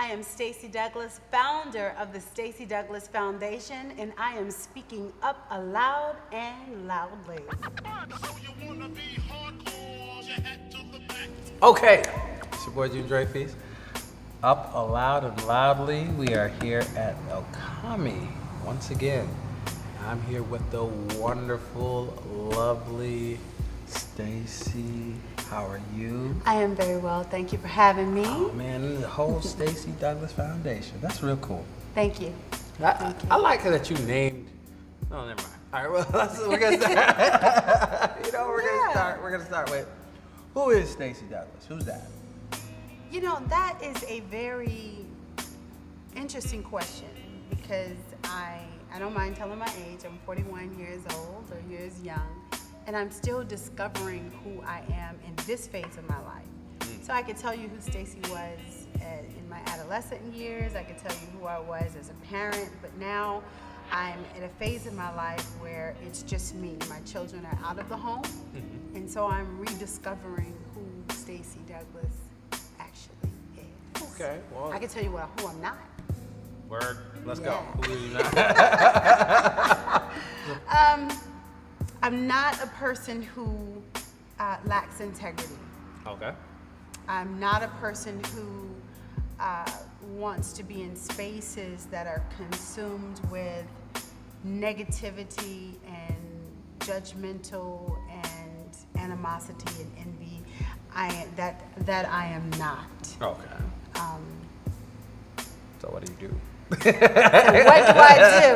I am Stacy Douglas, founder of the Stacy Douglas Foundation, and I am speaking up aloud and loudly. Okay, it's your boy June Dreyfus. Up aloud and loudly, we are here at El Kami once again. I'm here with the wonderful, lovely Stacy. How are you? I am very well. Thank you for having me. Oh man, the whole Stacy Douglas Foundation. That's real cool. Thank you. I like that you named. Oh, never mind. All right, well, we're gonna start. We're gonna start with who is Stacy Douglas? Who's that? You know, that is a very interesting question because I don't mind telling my age. I'm 41 years old or years young, and I'm still discovering who I am in this phase of my life. So I could tell you who Stacy was in my adolescent years. I could tell you who I was as a parent, but now I'm in a phase in my life where it's just me. My children are out of the home, and so I'm rediscovering who Stacy Douglas actually is. Okay, well. I can tell you who I'm not. Word. Let's Yeah. go. Who are you not? I'm not a person who lacks integrity. Okay. I'm not a person who wants to be in spaces that are consumed with negativity and judgmental and animosity and envy. That I am not. Okay. So what do you do? So what do I do?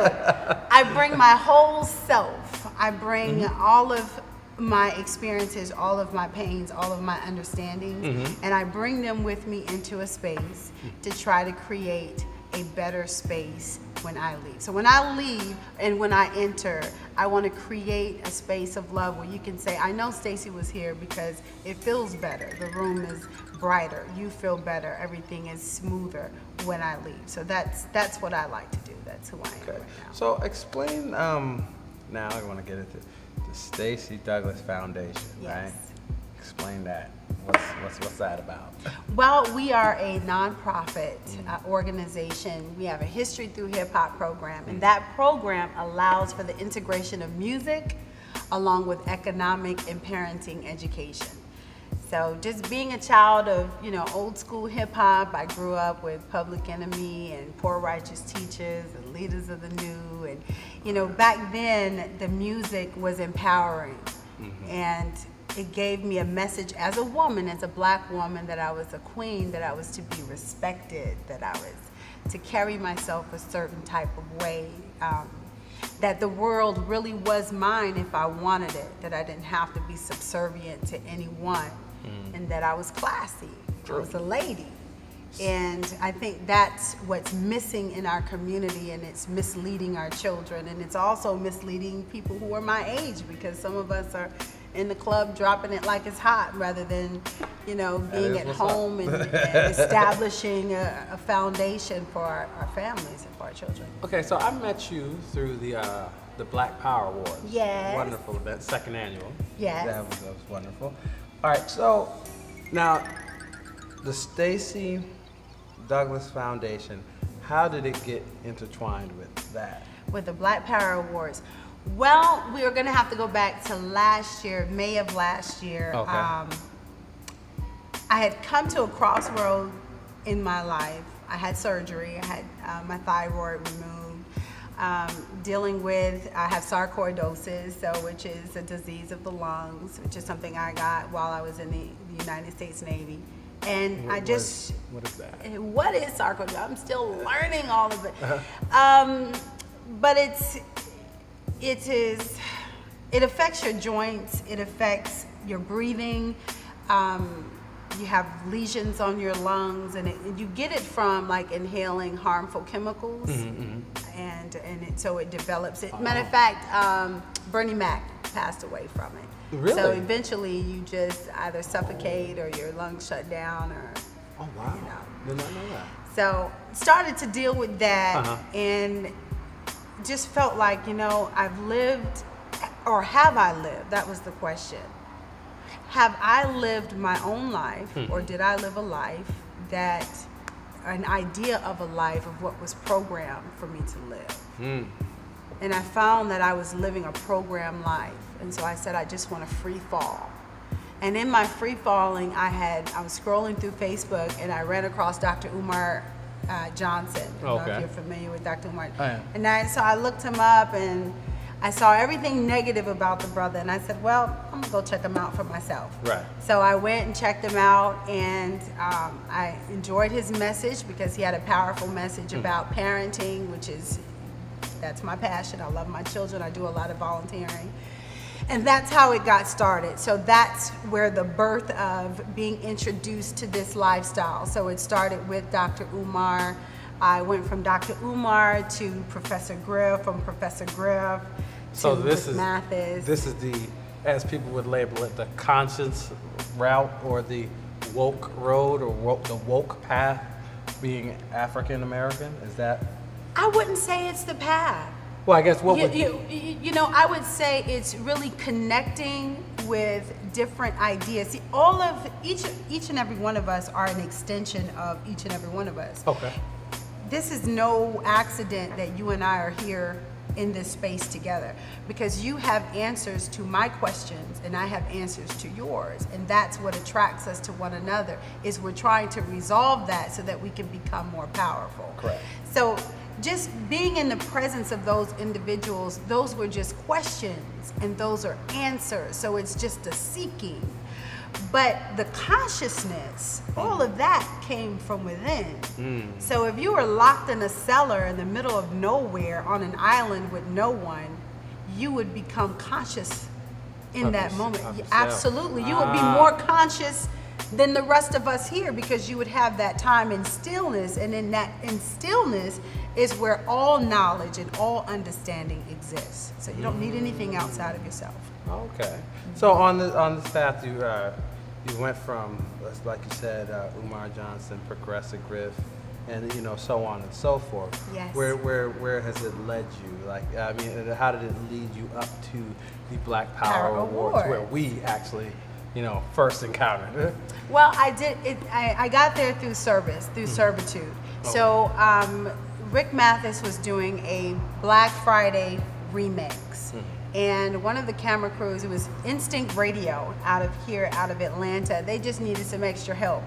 I bring my whole self. I bring all of my experiences, all of my pains, all of my understandings, and I bring them with me into a space to try to create a better space when I leave. So when I leave and when I enter, I want to create a space of love where you can say, I know Stacy was here because it feels better. The room is brighter. You feel better. Everything is smoother when I leave. So that's what I like to do. That's who I am right now. So explain, now I want to get into the Stacy Douglas Foundation, Yes. right? Explain that. What's that about? Well, we are a nonprofit organization. We have a history through hip hop program, and that program allows for the integration of music along with economic and parenting education. So just being a child of, old school hip hop, I grew up with Public Enemy and Poor Righteous Teachers and Leaders of the New. And, back then the music was empowering. And it gave me a message as a woman, as a black woman, that I was a queen, that I was to be respected, that I was to carry myself a certain type of way, that the world really was mine if I wanted it, that I didn't have to be subservient to anyone, and that I was classy, I was a lady. And I think that's what's missing in our community, and it's misleading our children, and it's also misleading people who are my age, because some of us are in the club dropping it like it's hot rather than, being at home and establishing a foundation for our families and for our children. Okay, so I met you through the Black Power Awards. Yes. Wonderful event, second annual. Yes. That was wonderful. All right, so now the Stacy Douglas Foundation, how did it get intertwined with that? With the Black Power Awards. Well, we are going to have to go back to last year, May of last year. Okay. I had come to a crossroad in my life. I had surgery. I had my thyroid removed. I have sarcoidosis, which is a disease of the lungs, which is something I got while I was in the United States Navy. And what is that? What is sarcoidosis? I'm still learning all of it. But it affects your joints, it affects your breathing, you have lesions on your lungs, and you get it from like inhaling harmful chemicals, so it develops it. Matter of fact, Bernie Mac passed away from it. Really? So eventually you just either suffocate or your lungs shut down, or Oh wow, did not know that. So started to deal with that, and just felt like, I've lived, or have I lived? That was the question. Have I lived my own life, or did I live a life that an idea of a life of what was programmed for me to live. And I found that I was living a programmed life. And so I said, I just want to free fall. And in my free falling, I was scrolling through Facebook and I ran across Dr. Umar Johnson. I don't know if you're familiar with Dr. Umar. I am. And so I looked him up and I saw everything negative about the brother. And I said, well, I'm gonna go check him out for myself. Right. So I went and checked him out, and I enjoyed his message because he had a powerful message about parenting, that's my passion. I love my children. I do a lot of volunteering. And that's how it got started. So that's where the birth of being introduced to this lifestyle. So it started with Dr. Umar. I went from Dr. Umar to Professor Griff, from Professor Griff to Rick Mathis. This is the, as people would label it, the conscience route, or the woke road, or the woke path, being African American. Is that? I wouldn't say it's the path. Well, I guess what I would say it's really connecting with different ideas. See, all of each and every one of us are an extension of each and every one of us. Okay. This is no accident that you and I are here in this space together, because you have answers to my questions and I have answers to yours, and that's what attracts us to one another, is we're trying to resolve that so that we can become more powerful. Correct. So just being in the presence of those individuals, those were just questions and those are answers. So it's just a seeking. But the consciousness, all of that came from within. So if you were locked in a cellar in the middle of nowhere on an island with no one, you would become conscious in that moment. Absolutely. You would be more conscious than the rest of us here, because you would have that time in stillness, and in stillness is where all knowledge and all understanding exists. So you don't need anything outside of yourself. Okay. So on this path, you went from, like you said, Umar Johnson, Progressive Griff, and so on and so forth. Yes. Where has it led you? Like, I mean, how did it lead you up to the Black Power Awards, where we actually, first encountered? Well, I did it. I got there through service, through servitude. So Rick Mathis was doing a Black Friday remix. And one of the camera crews, it was Instinct Radio out of Atlanta. They just needed some extra help.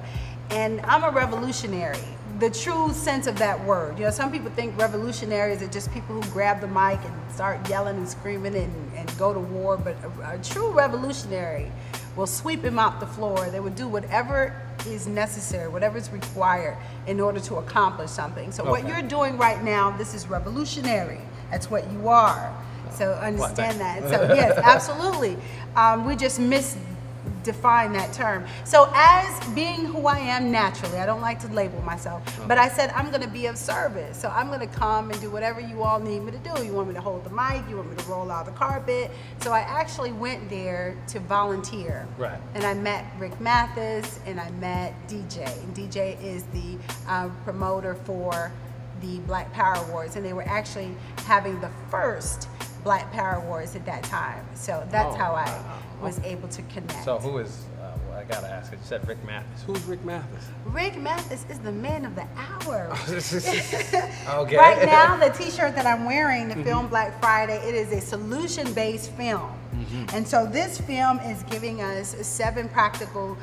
And I'm a revolutionary, the true sense of that word. Some people think revolutionaries are just people who grab the mic and start yelling and screaming and go to war. But a true revolutionary will sweep him off the floor. They would do whatever is necessary, whatever is required in order to accomplish something. So what you're doing right now, this is revolutionary. That's what you are. So understand that. So yes, absolutely. We just misdefine that term. So as being who I am naturally, I don't like to label myself, but I said I'm going to be of service. So I'm going to come and do whatever you all need me to do. You want me to hold the mic? You want me to roll out the carpet? So I actually went there to volunteer. Right. And I met Rick Mathis and I met DJ. And DJ is the promoter for the Black Power Awards, and they were actually having the first Black Power Awards at that time. So that's how I was able to connect. So who is, I gotta ask it, you said Rick Mathis. Who's Rick Mathis? Rick Mathis is the man of the hour. Okay. Right now, the t-shirt that I'm wearing, the film Black Friday, it is a solution-based film. And so this film is giving us seven practical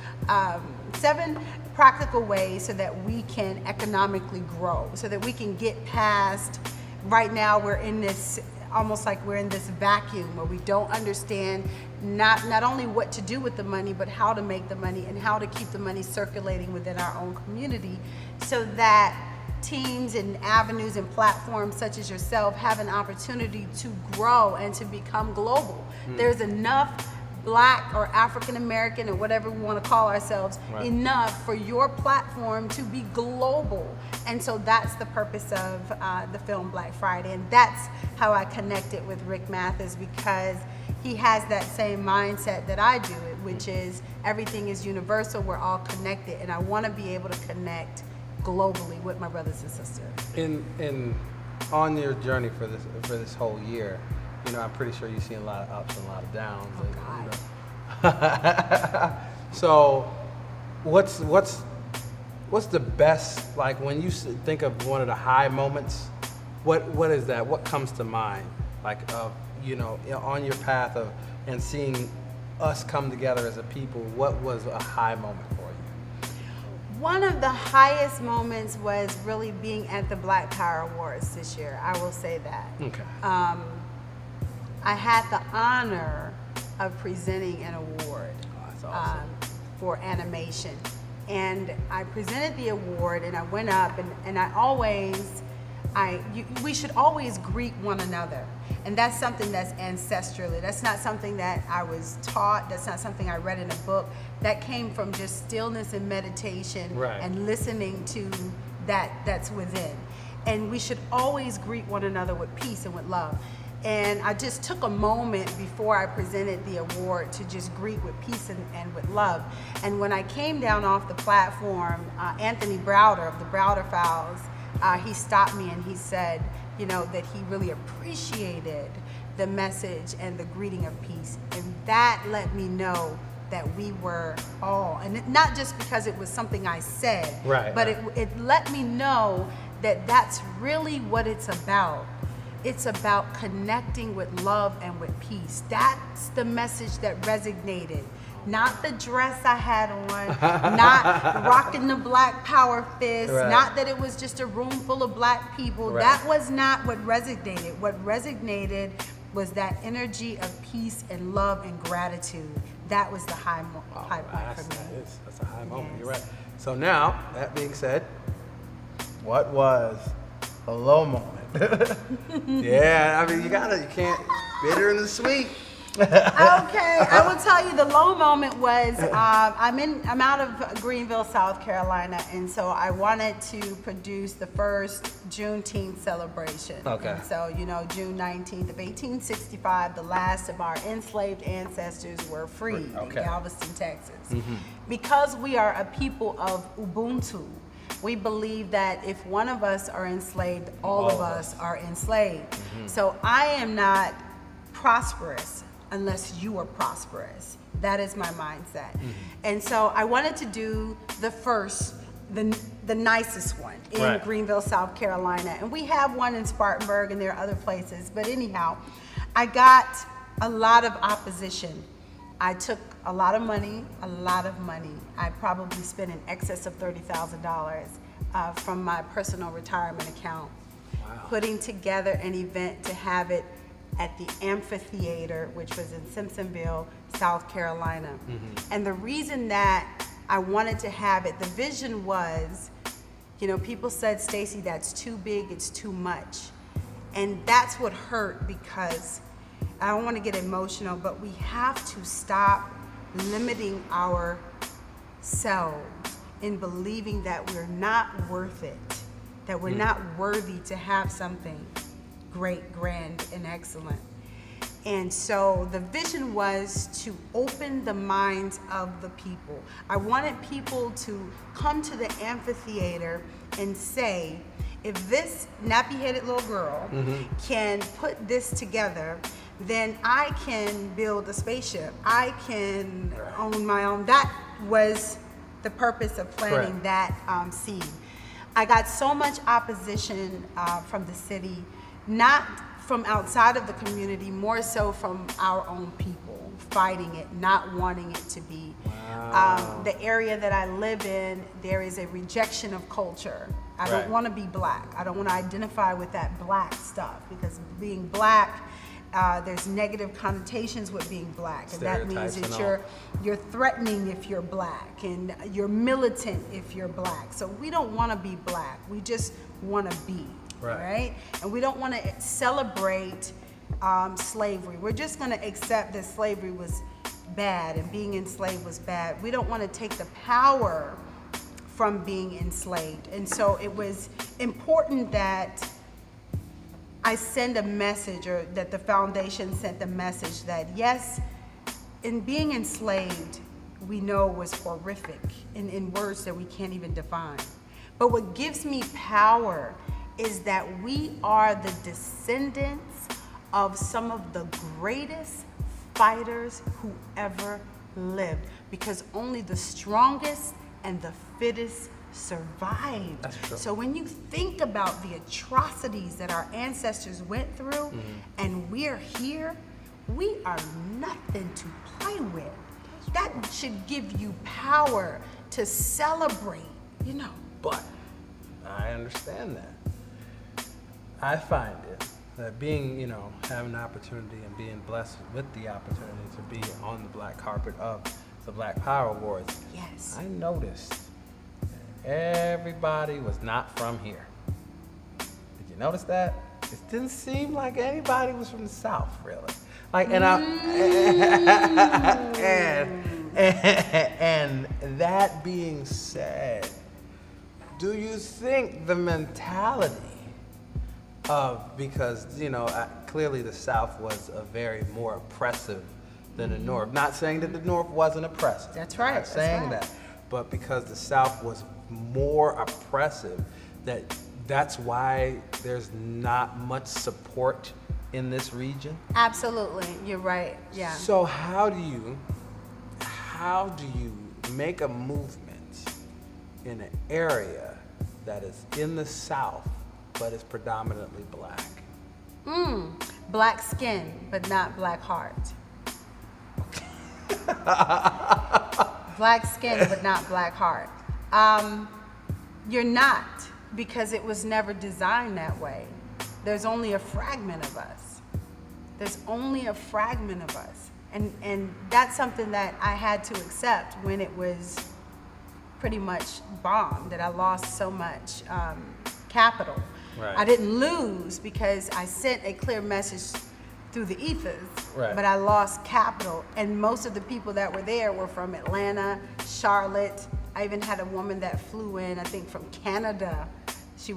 ways so that we can economically grow, so that we can get past, right now we're in this, almost like we're in this vacuum where we don't understand not only what to do with the money, but how to make the money and how to keep the money circulating within our own community, so that teams and avenues and platforms such as yourself have an opportunity to grow and to become global. There's enough Black or African American or whatever we want to call ourselves, enough for your platform to be global. And so that's the purpose of the film Black Friday. And that's how I connected with Rick Mathis, because he has that same mindset that I do, which is everything is universal, we're all connected, and I want to be able to connect globally with my brothers and sisters. On your journey for this whole year, I'm pretty sure you've seen a lot of ups and a lot of downs. Oh, God. So, what's What's the best, like when you think of one of the high moments, what is that? What comes to mind? Like, on your path and seeing us come together as a people, what was a high moment for you? One of the highest moments was really being at the Black Power Awards this year. I will say that. Okay. I had the honor of presenting an award That's awesome. for animation. And I presented the award and I went up and we should always greet one another. And that's something that's ancestrally. That's not something that I was taught. That's not something I read in a book. That came from just stillness and meditation Right. and listening to that's within. And we should always greet one another with peace and with love. And I just took a moment before I presented the award to just greet with peace and with love. And when I came down off the platform, Anthony Browder of the Browder Files, he stopped me and he said, that he really appreciated the message and the greeting of peace. And that let me know that we were all, and not just because it was something I said, Right, but right. it let me know that that's really what it's about. It's about connecting with love and with peace. That's the message that resonated. Not the dress I had on, not rocking the Black Power fist, Right. not that it was just a room full of Black people. Right. That was not what resonated. What resonated was that energy of peace and love and gratitude. That was the high point for me. That's a high moment. Yes. You're right. So now, that being said, what was a low moment? Yeah, I mean, you can't bitter and the sweet. Okay, I will tell you the low moment was I'm out of Greenville, South Carolina, and so I wanted to produce the first Juneteenth celebration. Okay. And so June 19th of 1865, the last of our enslaved ancestors were freed in Okay. Galveston, Texas. Because we are a people of Ubuntu, we believe that if one of us are enslaved, all of us are enslaved. So I am not prosperous unless you are prosperous. That is my mindset. And so I wanted to do the nicest one in Right. Greenville, South Carolina. And we have one in Spartanburg and there are other places. But anyhow, I got a lot of opposition. I took a lot of money. I probably spent in excess of $30,000 from my personal retirement account, putting together an event to have it at the amphitheater, which was in Simpsonville, South Carolina. And the reason that I wanted to have it, the vision was, people said, Stacy, that's too big, it's too much. And that's what hurt, because I don't want to get emotional, but we have to stop limiting ourselves in believing that we're not worth it, that we're not worthy to have something great, grand, and excellent. And so the vision was to open the minds of the people. I wanted people to come to the amphitheater and say, if this nappy-headed little girl can put this together, then I can build a spaceship. I can own my own. That was the purpose of planting that seed. I got so much opposition from the city, not from outside of the community, more so from our own people, fighting it, not wanting it to be. The area that I live in, there is a rejection of culture. I don't want to be Black. I don't want to identify with that Black stuff, because being Black, there's negative connotations with being Black, and that means that you're threatening if you're Black, and you're militant if you're Black. So we don't want to be Black. We just want to be. Right? And we don't want to celebrate slavery. We're just going to accept that slavery was bad and being enslaved was bad. We don't want to take the power from being enslaved. And so it was important that I send a message, or that the foundation sent the message that, yes, in being enslaved, we know was horrific in words that we can't even define. But what gives me power is that we are the descendants of some of the greatest fighters who ever lived, because only the strongest and the fittest survived. That's true. So when you think about the atrocities that our ancestors went through, and we're here, we are nothing to play with. That should give you power to celebrate, you know. But I understand that. I find it that being, having the opportunity and being blessed with the opportunity to be on the black carpet of the Black Power Awards, Yes. I noticed that everybody was not from here. Did you notice that? It didn't seem like anybody was from the South, really. Like, and and that being said, do you think the mentality of, because, clearly the South was a very more oppressive than the North. Not saying that the North wasn't oppressive. That's right. Not saying that. But because the South was more oppressive, that's why there's not much support in this region. Absolutely, you're right. Yeah. So how do you make a movement in an area that is in the South but is predominantly black? Black skin, but not black heart. Black skin, but not black heart. You're not, because it was never designed that way. There's only a fragment of us. There's only a fragment of us. And that's something that I had to accept when it was pretty much bombed, that I lost so much capital. Right. I didn't lose because I sent a clear message through the ethers, Right. but I lost capital. And most of the people that were there were from Atlanta, Charlotte. I even had a woman that flew in, I think from Canada. She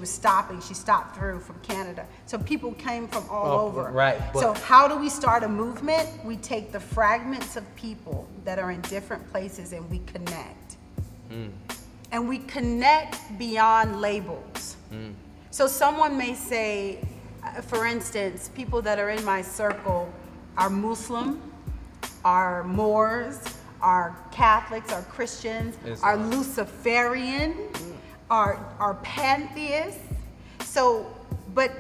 stopped through from Canada. So people came from all over. Right, but- So how do we start a movement? We take the fragments of people that are in different places and we connect. And we connect beyond labels. So someone may say, for instance, people that are in my circle are Muslim, are Moors, are Catholics, are Christians, are Luciferian, are pantheists. So, but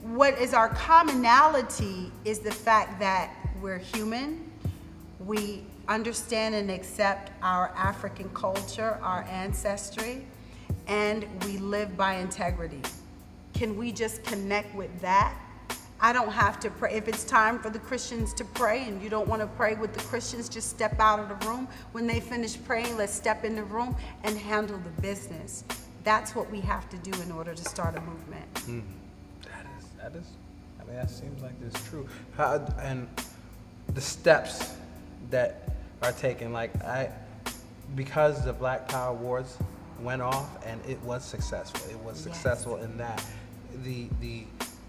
what is our commonality is the fact that we're human. We understand and accept our African culture, our ancestry, and we live by integrity. Can we just connect with that? I don't have to pray. If it's time for the Christians to pray and you don't want to pray with the Christians, just step out of the room. When they finish praying, let's step in the room and handle the business. That's what we have to do in order to start a movement. That seems like it's true. And the steps that are taken, because the Black Power Awards went off and it was successful. It was successful in that the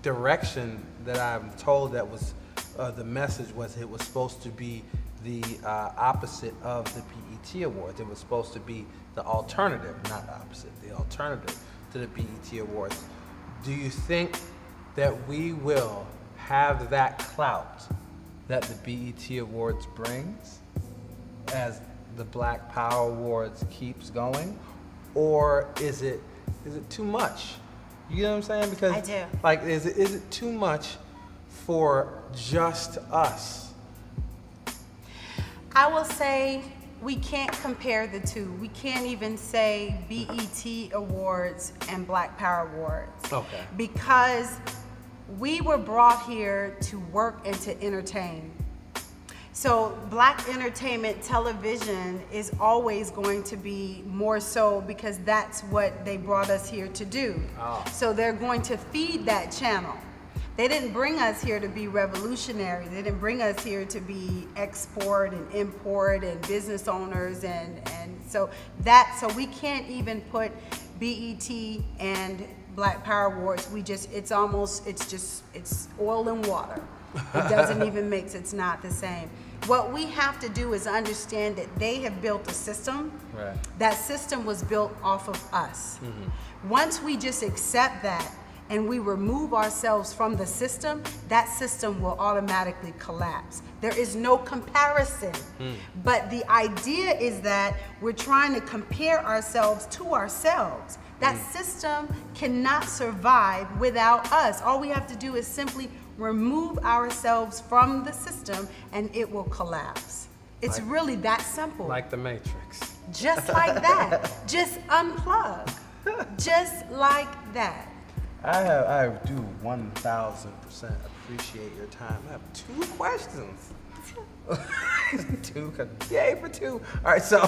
direction that I'm told that was the message was it was supposed to be the opposite of the BET Awards. It was supposed to be the alternative, not opposite, the alternative to the BET Awards. Do you think that we will have that clout that the BET Awards brings as the Black Power Awards keeps going? Or is it too much? You know what I'm saying? Because I do. Is it too much for just us? I will say we can't compare the two. We can't even say BET Awards and Black Power Awards. Okay. Because we were brought here to work and to entertain. So Black entertainment television is always going to be more so because that's what they brought us here to do. Oh. So they're going to feed that channel. They didn't bring us here to be revolutionary. They didn't bring us here to be export and import and business owners and so we can't even put BET and Black Power Awards. It's oil and water. It doesn't even mix, it's not the same. What we have to do is understand that they have built a system. Right. That system was built off of us. Once we just accept that and we remove ourselves from the system, that system will automatically collapse. There is no comparison. But the idea is that we're trying to compare ourselves to ourselves. That system cannot survive without us. All we have to do is simply remove ourselves from the system and it will collapse. It's really that simple. Like the Matrix. Just like that. Just unplug. Just like that. I do 1,000% appreciate your time. I have 2 questions. 2, yay for 2. All right, so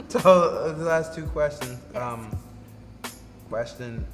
the last 2 questions. Question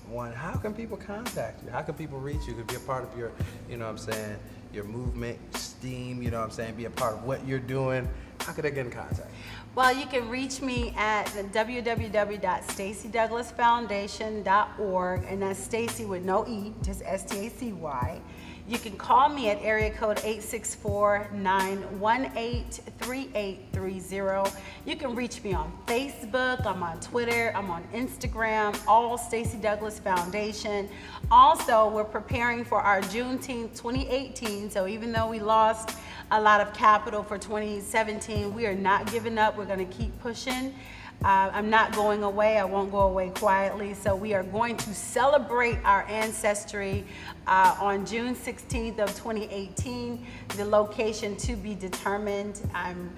1: how can people contact you? How can people reach you? Could be a part of your, you know what I'm saying, your movement, STEAM, you know what I'm saying, be a part of what you're doing. How could they get in contact? Well, you can reach me at www.stacydouglasfoundation.org, and that's Stacy with no E, just S-T-A-C-Y. You can call me at area code 864-918-3830. You can reach me on Facebook, I'm on Twitter, I'm on Instagram, all Stacy Douglas Foundation. Also, we're preparing for our Juneteenth 2018, so even though we lost a lot of capital for 2017, we are not giving up, we're gonna keep pushing. I'm not going away, I won't go away quietly. So we are going to celebrate our ancestry on June 16th of 2018. The location to be determined. I'm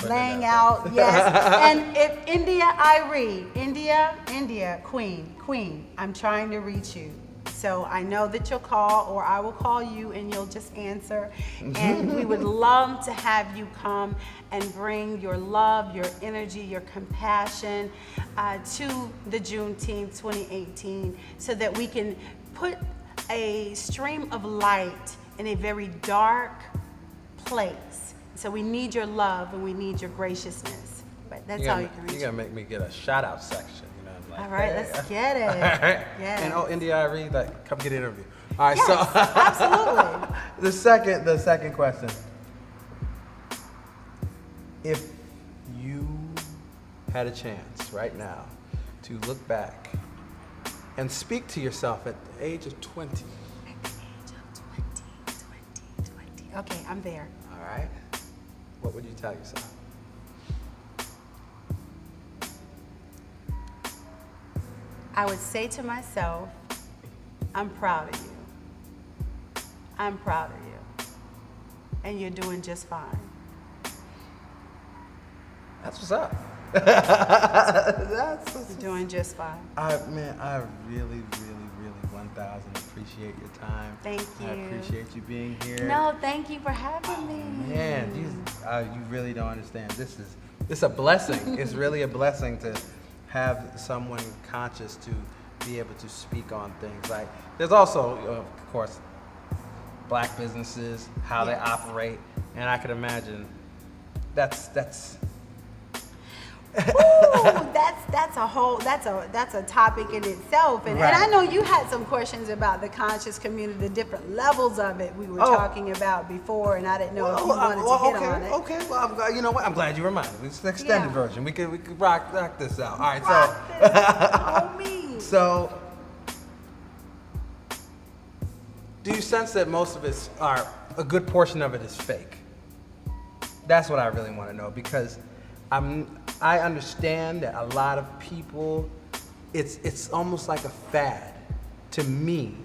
laying out, yes. And if India, Queen, I'm trying to reach you. So I know that you'll call, or I will call you and you'll just answer. And we would love to have you come and bring your love, your energy, your compassion to the Juneteenth 2018 so that we can put a stream of light in a very dark place. So we need your love and we need your graciousness. But that's all you can reach. You gotta make me get a shout out section. Like, all right, hey. let's get it. All right. Yes. And India Irie, like, come get an interview. All right, Yes, so absolutely. the second question. If you had a chance right now to look back and speak to yourself at the age of 20. At the age of 20. Okay, I'm there. All right. What would you tell yourself? I would say to myself, I'm proud of you. I'm proud of you. And you're doing just fine. That's what's up. You're doing just fine. I really 1,000 appreciate your time. Thank you. I appreciate you being here. No, thank you for having me. Man, you really don't understand. This is a blessing. It's really a blessing to have someone conscious to be able to speak on things. Like, there's also, of course, black businesses, how they operate, and I can imagine that's Ooh, that's a topic in itself, and I know you had some questions about the conscious community, the different levels of it we were talking about before, and I didn't know if you wanted to hit on it. Okay, well, I'm glad, you know what? I'm glad you reminded me. It's an extended version. We could rock this out. All right, So, do you sense that most of it a good portion of it is fake? That's what I really want to know, because I understand that a lot of people, it's almost like a fad to me,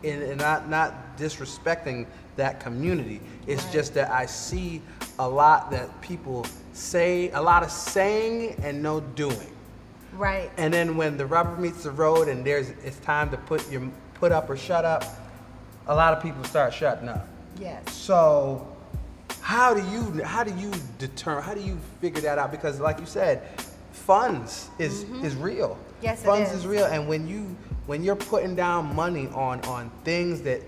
and not disrespecting that community. It's just that I see a lot that people say, a lot of saying and no doing. Right. And then when the rubber meets the road and it's time to put up or shut up, a lot of people start shutting up. Yes. So how do you figure that out? Because like you said, funds is real. Yes, funds it is. is real, and when you're putting down money on things that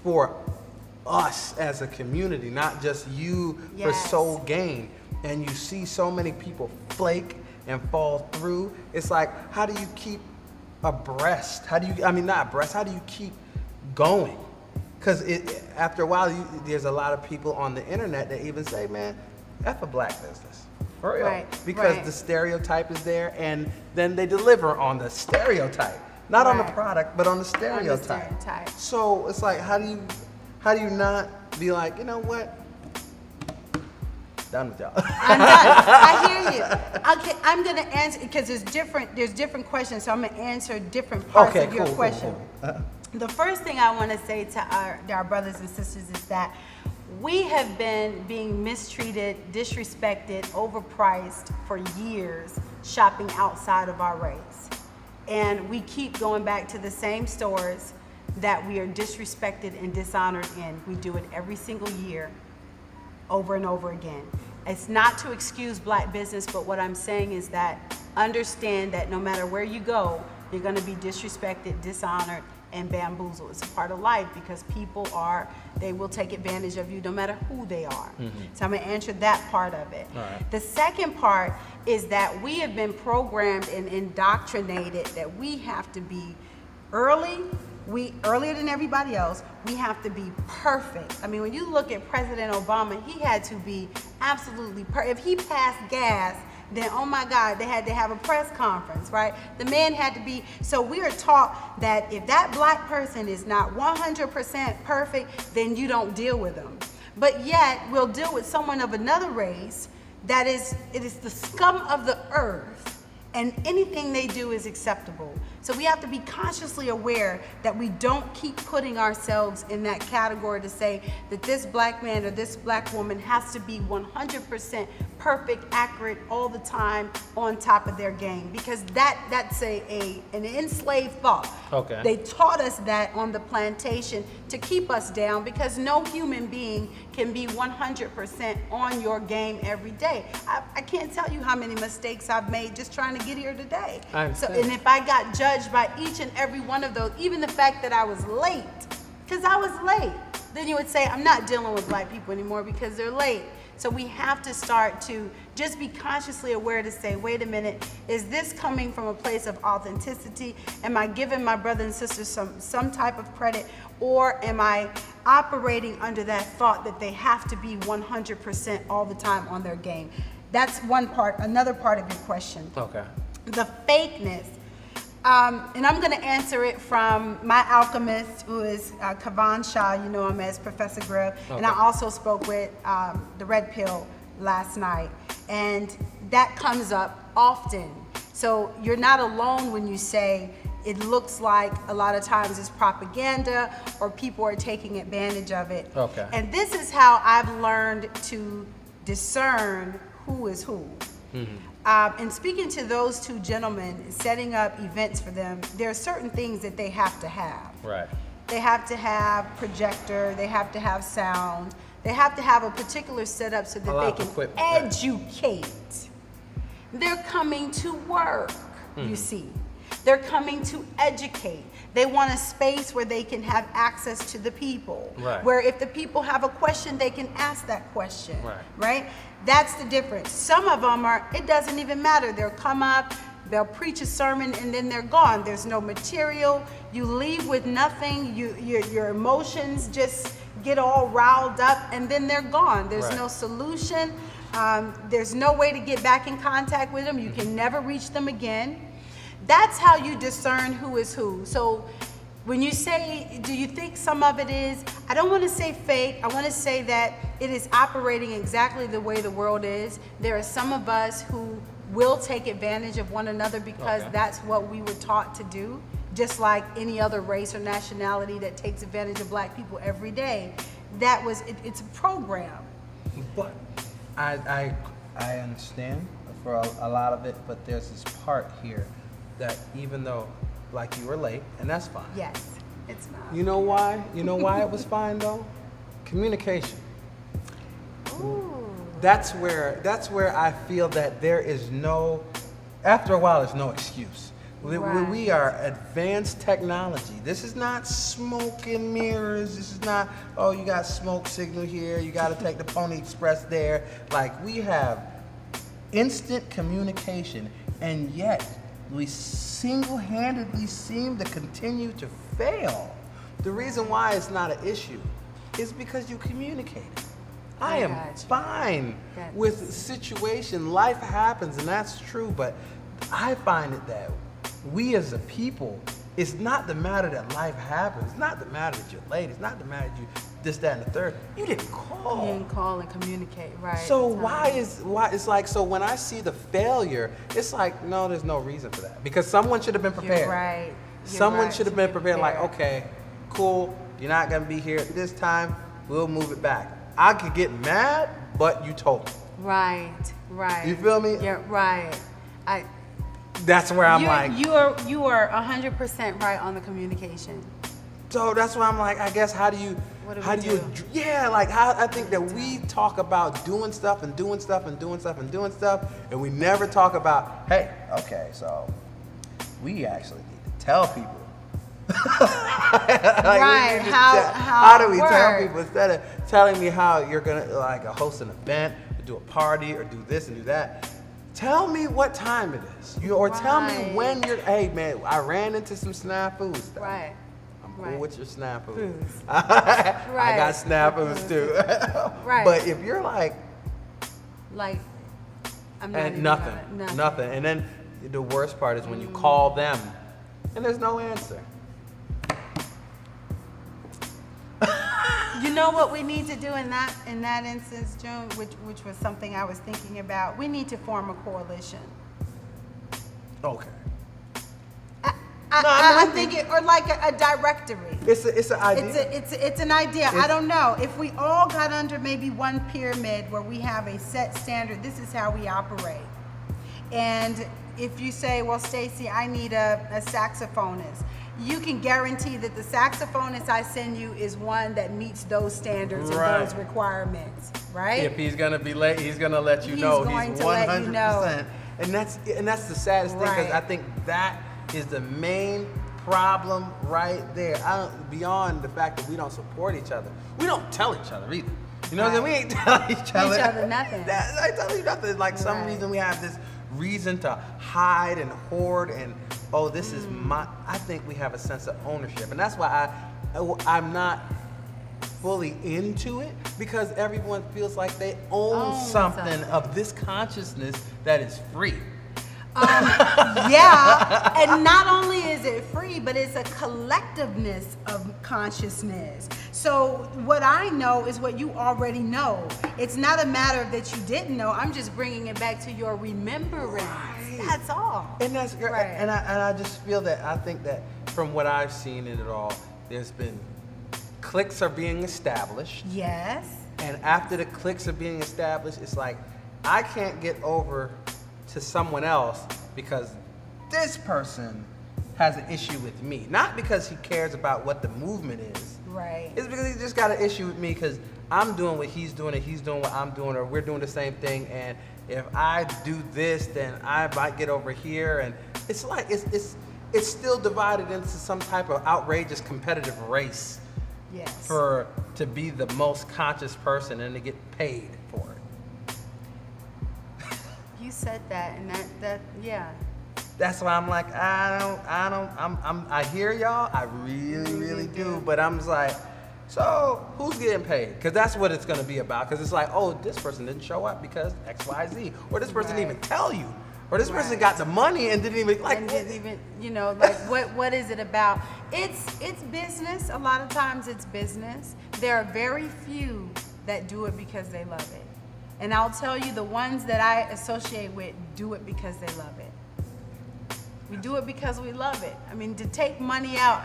for us as a community, not just you for sole gain, and you see so many people flake and fall through, it's like, how do you keep abreast? How do you keep going? Because after a while, there's a lot of people on the internet that even say, man, F a black business. For real. Because the stereotype is there, and then they deliver on the stereotype. Not on the Right. product, but on the stereotype. stereotype. So it's like, how do you not be like, you know what? Done with y'all. I'm done. I hear you. Okay, I'm gonna answer because there's different questions, so I'm gonna answer different parts of your question. Cool. The first thing I want to say to our brothers and sisters is that we have been being mistreated, disrespected, overpriced for years shopping outside of our race. And we keep going back to the same stores that we are disrespected and dishonored in. We do it every single year, over and over again. It's not to excuse black business, but what I'm saying is that understand that no matter where you go, you're gonna be disrespected, dishonored, and bamboozled. It's a part of life because they will take advantage of you no matter who they are. So I'm gonna answer that part of it. All right. The second part is that we have been programmed and indoctrinated that we have to be earlier than everybody else. We have to be perfect. I mean, when you look at President Obama, he had to be absolutely perfect. If he passed gas, then oh my God, they had to have a press conference, right? The man had to be, so we are taught that if that black person is not 100% perfect, then you don't deal with them. But yet, we'll deal with someone of another race it is the scum of the earth, and anything they do is acceptable. So we have to be consciously aware that we don't keep putting ourselves in that category to say that this black man or this black woman has to be 100% perfect, accurate all the time, on top of their game, because that's an enslaved thought. Okay. They taught us that on the plantation to keep us down, because no human being can be 100% on your game every day. I can't tell you how many mistakes I've made just trying to get here today. I understand. And if I got judged by each and every one of those, even the fact that I was late, because I was late, then you would say, I'm not dealing with black people anymore because they're late. So we have to start to just be consciously aware to say, wait a minute, is this coming from a place of authenticity? Am I giving my brothers and sisters some type of credit? Or am I operating under that thought that they have to be 100% all the time on their game? That's one part. Another part of your question. Okay. The fakeness. And I'm going to answer it from my alchemist, who is Kavan Shah. You know him as Professor Griff. Okay. And I also spoke with the Red Pill last night. And that comes up often. So you're not alone when you say it looks like a lot of times it's propaganda or people are taking advantage of it. Okay. And this is how I've learned to discern who is who. And speaking to those two gentlemen, setting up events for them, there are certain things that they have to have. Right. They have to have projector, they have to have sound, they have to have a particular setup so that they can equipment, right. educate. They're coming to work, you see. They're coming to educate. They want a space where they can have access to the people. Right. Where if the people have a question, they can ask that question. Right. Right? That's the difference. Some of them it doesn't even matter. They'll come up, they'll preach a sermon, and then they're gone. There's no material. You leave with nothing. Your emotions just get all riled up, and then they're gone. There's Right. no solution. There's no way to get back in contact with them. You can never reach them again. That's how you discern who is who. So when you say, do you think some of it is, I don't want to say fake. I want to say that it is operating exactly the way the world is. There are some of us who will take advantage of one another because Okay. that's what we were taught to do, just like any other race or nationality that takes advantage of black people every day. It's a program. But I understand for a lot of it, but there's this part here that even though, like, you were late, and that's fine. Yes, it's not. You know why? You know why it was fine though? Communication. Ooh. That's where I feel that there is no, after a while, there's no excuse. Right. We are advanced technology. This is not smoke and mirrors. This is not, oh, you got smoke signal here. You got to take the Pony Express there. Like, we have instant communication, and yet we single-handedly seem to continue to fail. The reason why it's not an issue is because you communicate. I am got you. fine with the situation. Life happens, and that's true, but I find it that we as a people It's not the matter that life happens. It's not the matter that you're late. It's not the matter that you this, that, and the third. You didn't call. You didn't call and communicate, right? So why it's like, so when I see the failure, it's like, no, there's no reason for that. Because someone should have been prepared. You're right. Someone should have been prepared, like, okay, cool, you're not gonna be here this time, we'll move it back. I could get mad, but you told me. Right. You feel me? Yeah, right. That's where I'm like. You are 100% right on the communication. So that's why I'm like, I guess, how do you, yeah, like I think that we talk about doing stuff and doing stuff and doing stuff and doing stuff, and we never talk about, hey, okay, so we actually need to tell people. Right, how do we tell people, instead of telling me how you're gonna like host an event, or do a party, or do this and do that, tell me what time it is, or tell me when you're, hey man, I ran into some snafus. Right. Cool with your snafus. I got snafus too. Right. But if you're like I'm not and nothing. And then the worst part is when you call them and there's no answer. You know what we need to do in that instance, June, which was something I was thinking about. We need to form a coalition. Okay. I'm thinking, or like a directory. It's an idea. It's an idea. I don't know. If we all got under maybe one pyramid where we have a set standard, this is how we operate. And if you say, well, Stacy, I need a saxophonist, you can guarantee that the saxophonist I send you is one that meets those standards and those requirements, right? If he's gonna be late, he's gonna let you know. He's 100%. And that's the saddest thing, because I think that is the main problem right there. Beyond the fact that we don't support each other, we don't tell each other either. You know what I'm saying? We ain't telling each other nothing. I tell you nothing. Like some reason we have this reason to hide and hoard and this is my. I think we have a sense of ownership, and that's why I'm not fully into it, because everyone feels like they own something of this consciousness that is free. Yeah, and not only is it free, but it's a collectiveness of consciousness. So what I know is what you already know. It's not a matter that you didn't know. I'm just bringing it back to your remembrance. That's all. And that's and I just feel that, I think that from what I've seen in it all, there's been cliques are being established. Yes. And after the cliques are being established, it's like I can't get over to someone else because this person has an issue with me. Not because he cares about what the movement is. Right. It's because he just got an issue with me because I'm doing what he's doing and he's doing what I'm doing, or we're doing the same thing, and if I do this, then I might get over here, and it's like it's still divided into some type of outrageous competitive race. Yes. To be the most conscious person and to get paid for it. You said that, and that yeah. That's why I'm like, I hear y'all, I really do, but I'm just like, so who's getting paid? Because that's what it's gonna be about. Because it's like, oh, this person didn't show up because X, Y, Z, or this person didn't even tell you, or this person got the money and didn't even like. And didn't even, like what is it about? It's business. A lot of times it's business. There are very few that do it because they love it. And I'll tell you, the ones that I associate with do it because they love it. We do it because we love it. I mean, to take money out,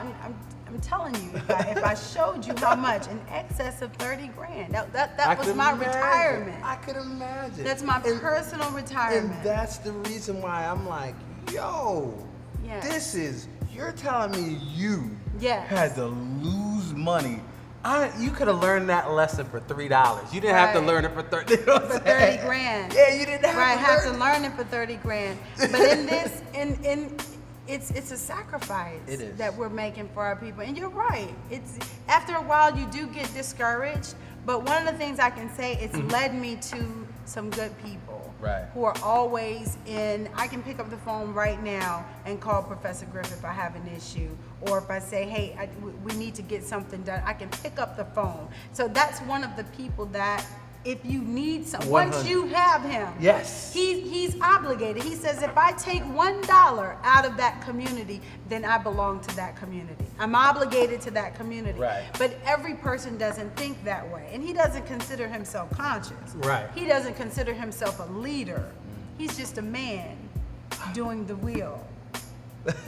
I'm telling you, if I showed you how much, in excess of 30 grand, that was my retirement. I could imagine. That's my personal retirement. And that's the reason why I'm like, yo, you're telling me you had to lose money. You could have learned that lesson for $3. You didn't have to learn it for 30. You know for 30 grand. Yeah, you didn't have to learn it for 30 grand. But in this, it's a sacrifice that we're making for our people. And you're right. It's after a while you do get discouraged. But one of the things I can say, it's led me to some good people who are always in. I can pick up the phone right now and call Professor Griff if I have an issue, or if I say, hey, we need to get something done, I can pick up the phone. So that's one of the people that if you need some, 100. once you have him, Yes. he's obligated. He says, if I take $1 out of that community, then I belong to that community. I'm obligated to that community. Right. But every person doesn't think that way, and he doesn't consider himself conscious. Right. He doesn't consider himself a leader. He's just a man doing the will.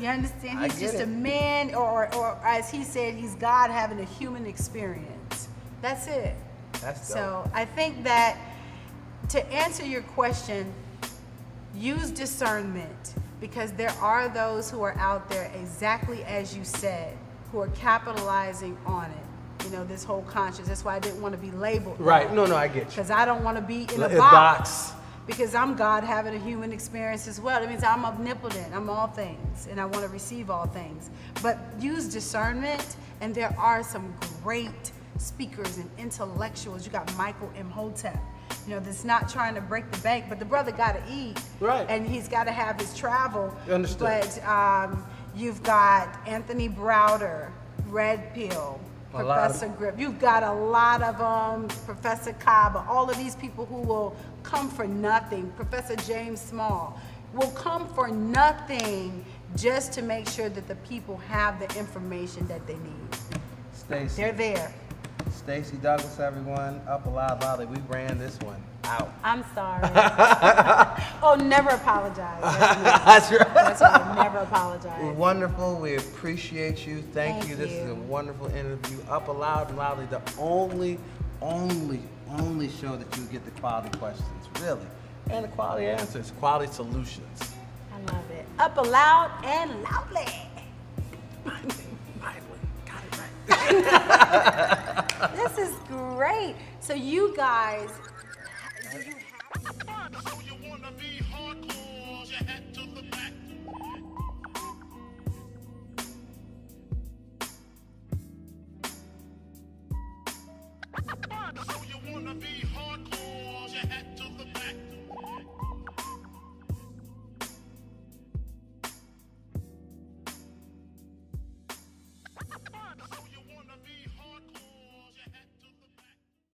You understand? I He's get just a it. man, or as he said, he's God having a human experience. That's it. That's dope. So I think that to answer your question, use discernment, because there are those who are out there, exactly as you said, who are capitalizing on it. You know, this whole conscience. That's why I didn't want to be labeled. Right. No, I get you. Because I don't want to be in a It's box. Because I'm God having a human experience as well. It means I'm omnipotent. I'm all things, and I want to receive all things. But use discernment, and there are some great speakers and intellectuals. You got Michael Imhotep, you know, that's not trying to break the bank, but the brother got to eat. Right. And he's got to have his travel. Understood. But you've got Anthony Browder, Red Pill, A lot of- Professor Grip. You've got a lot of them, Professor Kaba, all of these people who will come for nothing. Professor James Small will come for nothing just to make sure that the people have the information that they need. Stacy. They're there. Stacy Douglas, everyone. Up Aloud, loudly. We ran this one out. I'm sorry. Oh, never apologize. That's right. That's right. Never apologize. Wonderful. We appreciate you. Thank you. This is a you. wonderful interview. Up Aloud and Loudly, the only show that you get the quality questions, really. And the quality answers, quality solutions. I love it. Up aloud and loudly. Finally, got it right. This is great. So you guys, So you wanna be